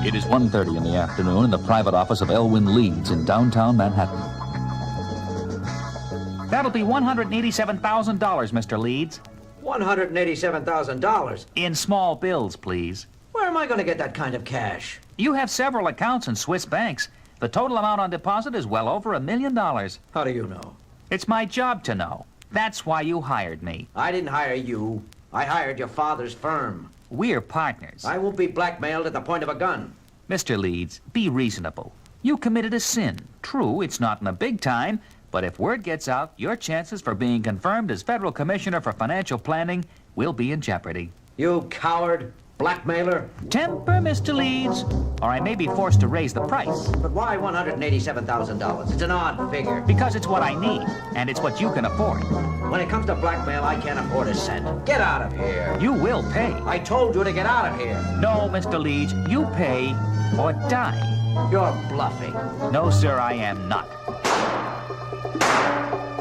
It is 1:30 in the afternoon in the private office of Elwyn Leeds in downtown Manhattan. That'll be $187,000, Mr. Leeds. $187,000? In small bills, please. Where am I going to get that kind of cash? You have several accounts in Swiss banks. The total amount on deposit is well over $1 million. How do you know? It's my job to know. That's why you hired me. I didn't hire you. I hired your father's firm. We're partners. I won't be blackmailed at the point of a gun. Mr. Leeds, be reasonable. You committed a sin. True, it's not in the big time, but if word gets out, your chances for being confirmed as Federal Commissioner for Financial Planning will be in jeopardy. You coward, blackmailer. Temper, Mr. Leeds, or I may be forced to raise the price. But why $187,000? It's an odd figure. Because it's what I need, and it's what you can afford. When it comes to blackmail, I can't afford a cent. Get out of here. You will pay. I told you to get out of here. No, Mr. Leeds, you pay or die. You're bluffing. No, sir, I am not.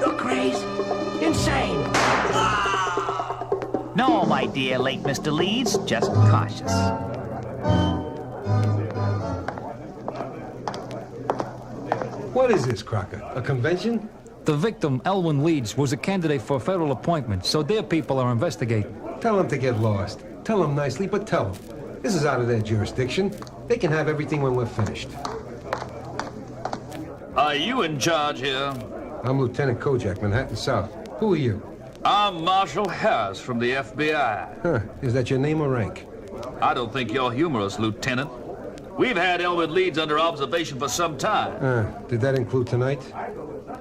You're crazy. Insane. No, my dear late Mr. Leeds, just cautious. What is this, Crocker? A convention? The victim, Elwyn Leeds, was a candidate for a federal appointment, so their people are investigating. Tell them to get lost. Tell them nicely, but tell them. This is out of their jurisdiction. They can have everything when we're finished. Are you in charge here? I'm Lieutenant Kojak, Manhattan South. Who are you? I'm Marshal Harris from the FBI. Huh. Is that your name or rank? I don't think you're humorous, Lieutenant. We've had Elwyn Leeds under observation for some time. Did that include tonight?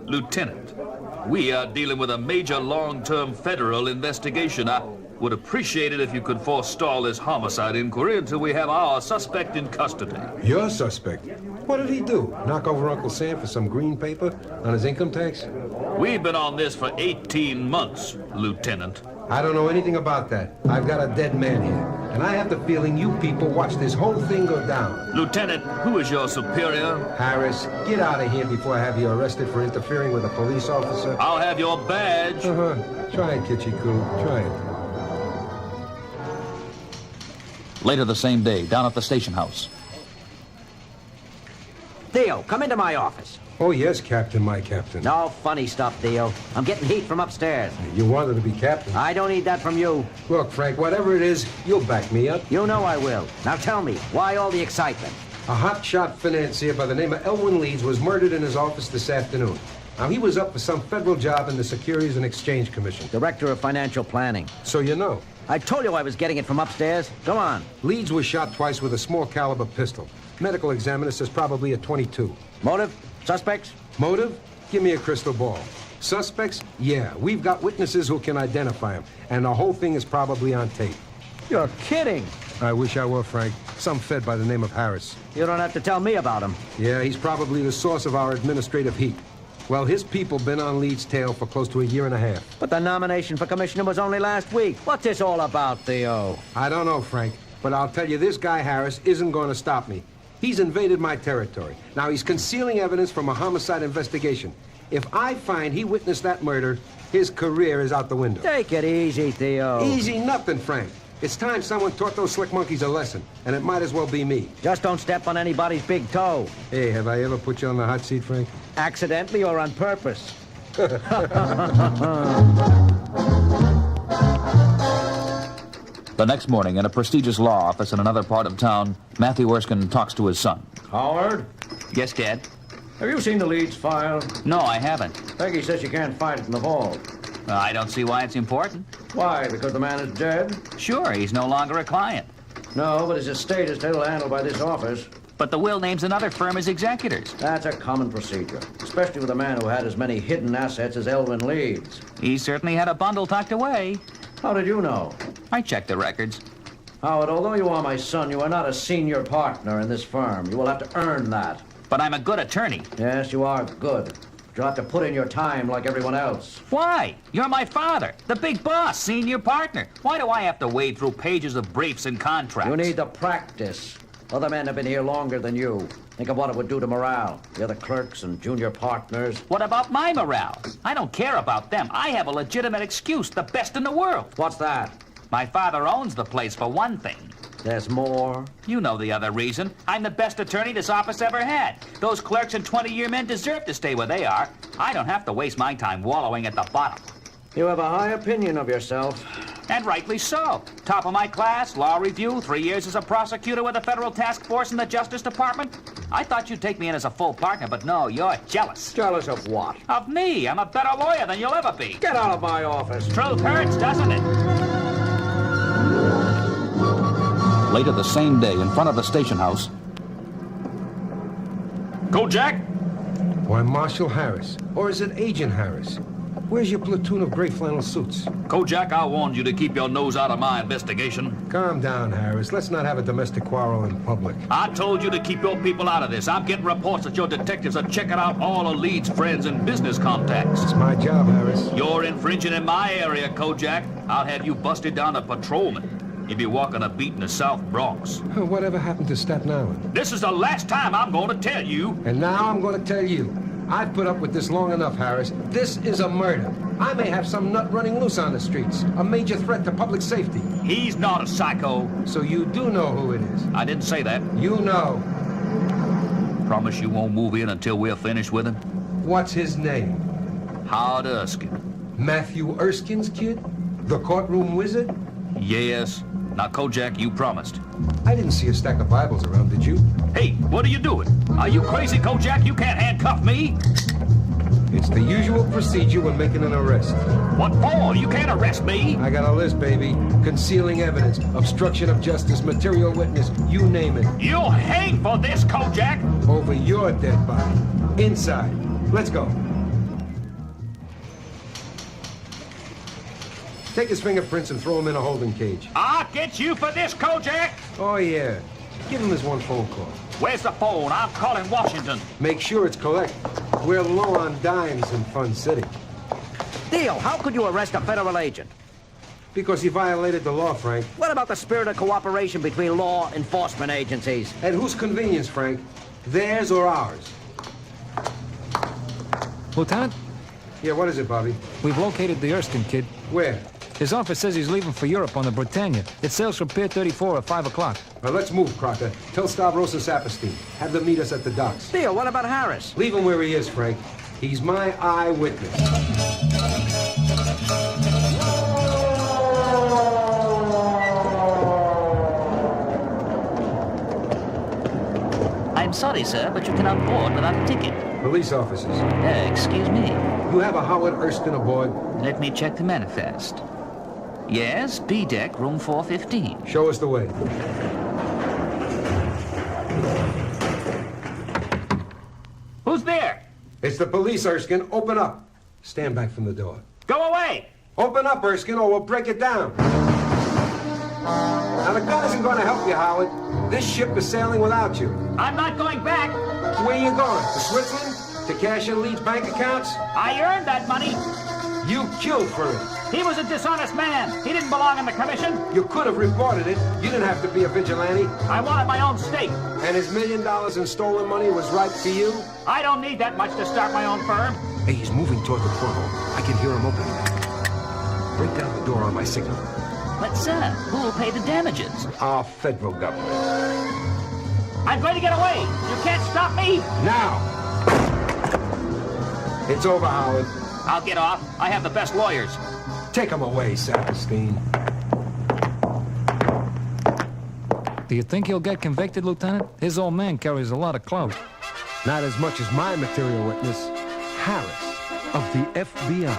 Lieutenant, we are dealing with a major long-term federal investigation. I would appreciate it if you could forestall this homicide inquiry until we have our suspect in custody. Your suspect? What did he do? Knock over Uncle Sam for some green paper on his income tax? We've been on this for 18 months, Lieutenant. I don't know anything about that. I've got a dead man here, and I have the feeling you people watched this whole thing go down. Lieutenant, who is your superior? Harris, get out of here before I have you arrested for interfering with a police officer. I'll have your badge. Try it, Kitchy Coo. Try it. Later the same day, down at the station house. Theo, come into my office. Oh, yes, Captain, my captain. No funny stuff, Theo. I'm getting heat from upstairs. You wanted to be captain. I don't need that from you. Look, Frank, whatever it is, you'll back me up. You know I will. Now tell me, why all the excitement? A hotshot financier by the name of Elwyn Leeds was murdered in his office this afternoon. Now, he was up for some federal job in the Securities and Exchange Commission. Director of Financial Planning. So you know. I told you I was getting it from upstairs. Go on. Leeds was shot twice with a small caliber pistol. Medical examiner says probably a .22. Motive? Suspects? Motive? Give me a crystal ball. Suspects? Yeah, we've got witnesses who can identify him. And the whole thing is probably on tape. You're kidding. I wish I were, Frank. Some fed by the name of Harris. You don't have to tell me about him. Yeah, he's probably the source of our administrative heat. Well, his people been on Leeds' tail for close to a year and a half. But the nomination for commissioner was only last week. What's this all about, Theo? I don't know, Frank, but I'll tell you, this guy Harris isn't going to stop me. He's invaded my territory. Now, he's concealing evidence from a homicide investigation. If I find he witnessed that murder, his career is out the window. Take it easy, Theo. Easy nothing, Frank. It's time someone taught those slick monkeys a lesson, and it might as well be me. Just don't step on anybody's big toe. Hey, have I ever put you on the hot seat, Frank? Accidentally or on purpose? The next morning, in a prestigious law office in another part of town, Matthew Erskine talks to his son. Howard, Yes, Dad? have you seen the Leeds file? No, I haven't. Peggy says you can't find it in the vault. I don't see why it's important. Why? Because the man is dead? Sure, he's no longer a client. No, but his estate is still handled by this office. But the will names another firm as executors. That's a common procedure, especially with a man who had as many hidden assets as Elwyn Leeds. He certainly had a bundle tucked away. How did you know? I checked the records. Howard, although you are my son, you are not a senior partner in this firm. You will have to earn that. But I'm a good attorney. Yes, you are good. But you'll have to put in your time like everyone else. Why? You're my father, the big boss, senior partner. Why do I have to wade through pages of briefs and contracts? You need to practice. Other men have been here longer than you. Think of what it would do to morale. The other clerks and junior partners. What about my morale? I don't care about them. I have a legitimate excuse, the best in the world. What's that? My father owns the place, for one thing. There's more. You know the other reason. I'm the best attorney this office ever had. Those clerks and 20-year men deserve to stay where they are. I don't have to waste my time wallowing at the bottom. You have a high opinion of yourself. And rightly so. Top of my class, law review, 3 years as a prosecutor with a federal task force in the Justice Department. I thought you'd take me in as a full partner, but no, you're jealous. Jealous of what? Of me. I'm a better lawyer than you'll ever be. Get out of my office. Truth hurts, doesn't it? Later the same day, in front of the station house, Kojak? Why, Marshal Harris. Or is it Agent Harris? Where's your platoon of gray flannel suits? Kojak, I warned you to keep your nose out of my investigation. Calm down, Harris. Let's not have a domestic quarrel in public. I told you to keep your people out of this. I'm getting reports that your detectives are checking out all of Leeds' friends and business contacts. It's my job, Harris. You're infringing in my area, Kojak. I'll have you busted down a patrolman. You'll be walking a beat in the South Bronx. Whatever happened to Staten Island? This is the last time I'm going to tell you. And now I'm going to tell you. I've put up with this long enough, Harris. This is a murder. I may have some nut running loose on the streets. A major threat to public safety. He's not a psycho. So you do know who it is. I didn't say that. You know. Promise you won't move in until we're finished with him? What's his name? Howard Erskine. Matthew Erskine's kid? The courtroom wizard? Yes. Now, Kojak, you promised. I didn't see a stack of Bibles around, did you? Hey, what are you doing? Are you crazy, Kojak? You can't handcuff me. It's the usual procedure when making an arrest. What for? You can't arrest me. I got a list, baby. Concealing evidence, obstruction of justice, material witness, you name it. You'll hang for this, Kojak. Over your dead body. Inside. Let's go. Take his fingerprints and throw him in a holding cage. I'll get you for this, Kojak. Oh, yeah. Give him his one phone call. Where's the phone? I'm calling Washington. Make sure it's collect. We're low on dimes in Fun City. Deal, how could you arrest a federal agent? Because he violated the law, Frank. What about the spirit of cooperation between law enforcement agencies? At whose convenience, Frank? Theirs or ours? Lieutenant, Yeah, what is it, Bobby? we've located the Erskine kid. Where? His office says he's leaving for Europe on the Britannia. It sails from Pier 34 at 5 o'clock. Now, let's move, Crocker. Tell Stavros and Saperstein. Have them meet us at the docks. Deal, what about Harris? Leave him where he is, Frank. He's my eyewitness. I'm sorry, sir, but you cannot board without a ticket. Police officers. Excuse me. You have a Howard Erskine aboard? Let me check the manifest. Yes, B deck, room 415. Show us the way. Who's there? It's the police, Erskine. Open up. Stand back from the door. Go away! Open up, Erskine, or we'll break it down. Now, the gun isn't going to help you, Howard. This ship is sailing without you. I'm not going back. Where you going? To Switzerland? To cash in Leeds bank accounts? I earned that money. You killed for it. He was a dishonest man. He didn't belong in the commission. You could have reported it. You didn't have to be a vigilante. I wanted my own stake. And his $1 million in stolen money was right for you? I don't need that much to start my own firm. Hey, he's moving toward the porthole. I can hear him opening it. Break down the door on my signal. But, sir, who will pay the damages? Our federal government. I'm going to get away. You can't stop me. Now! It's over, Howard. I'll get off. I have the best lawyers. Take him away, Saperstein. Do you think he'll get convicted, Lieutenant? His old man carries a lot of clout. Not as much as my material witness, Harris of the FBI.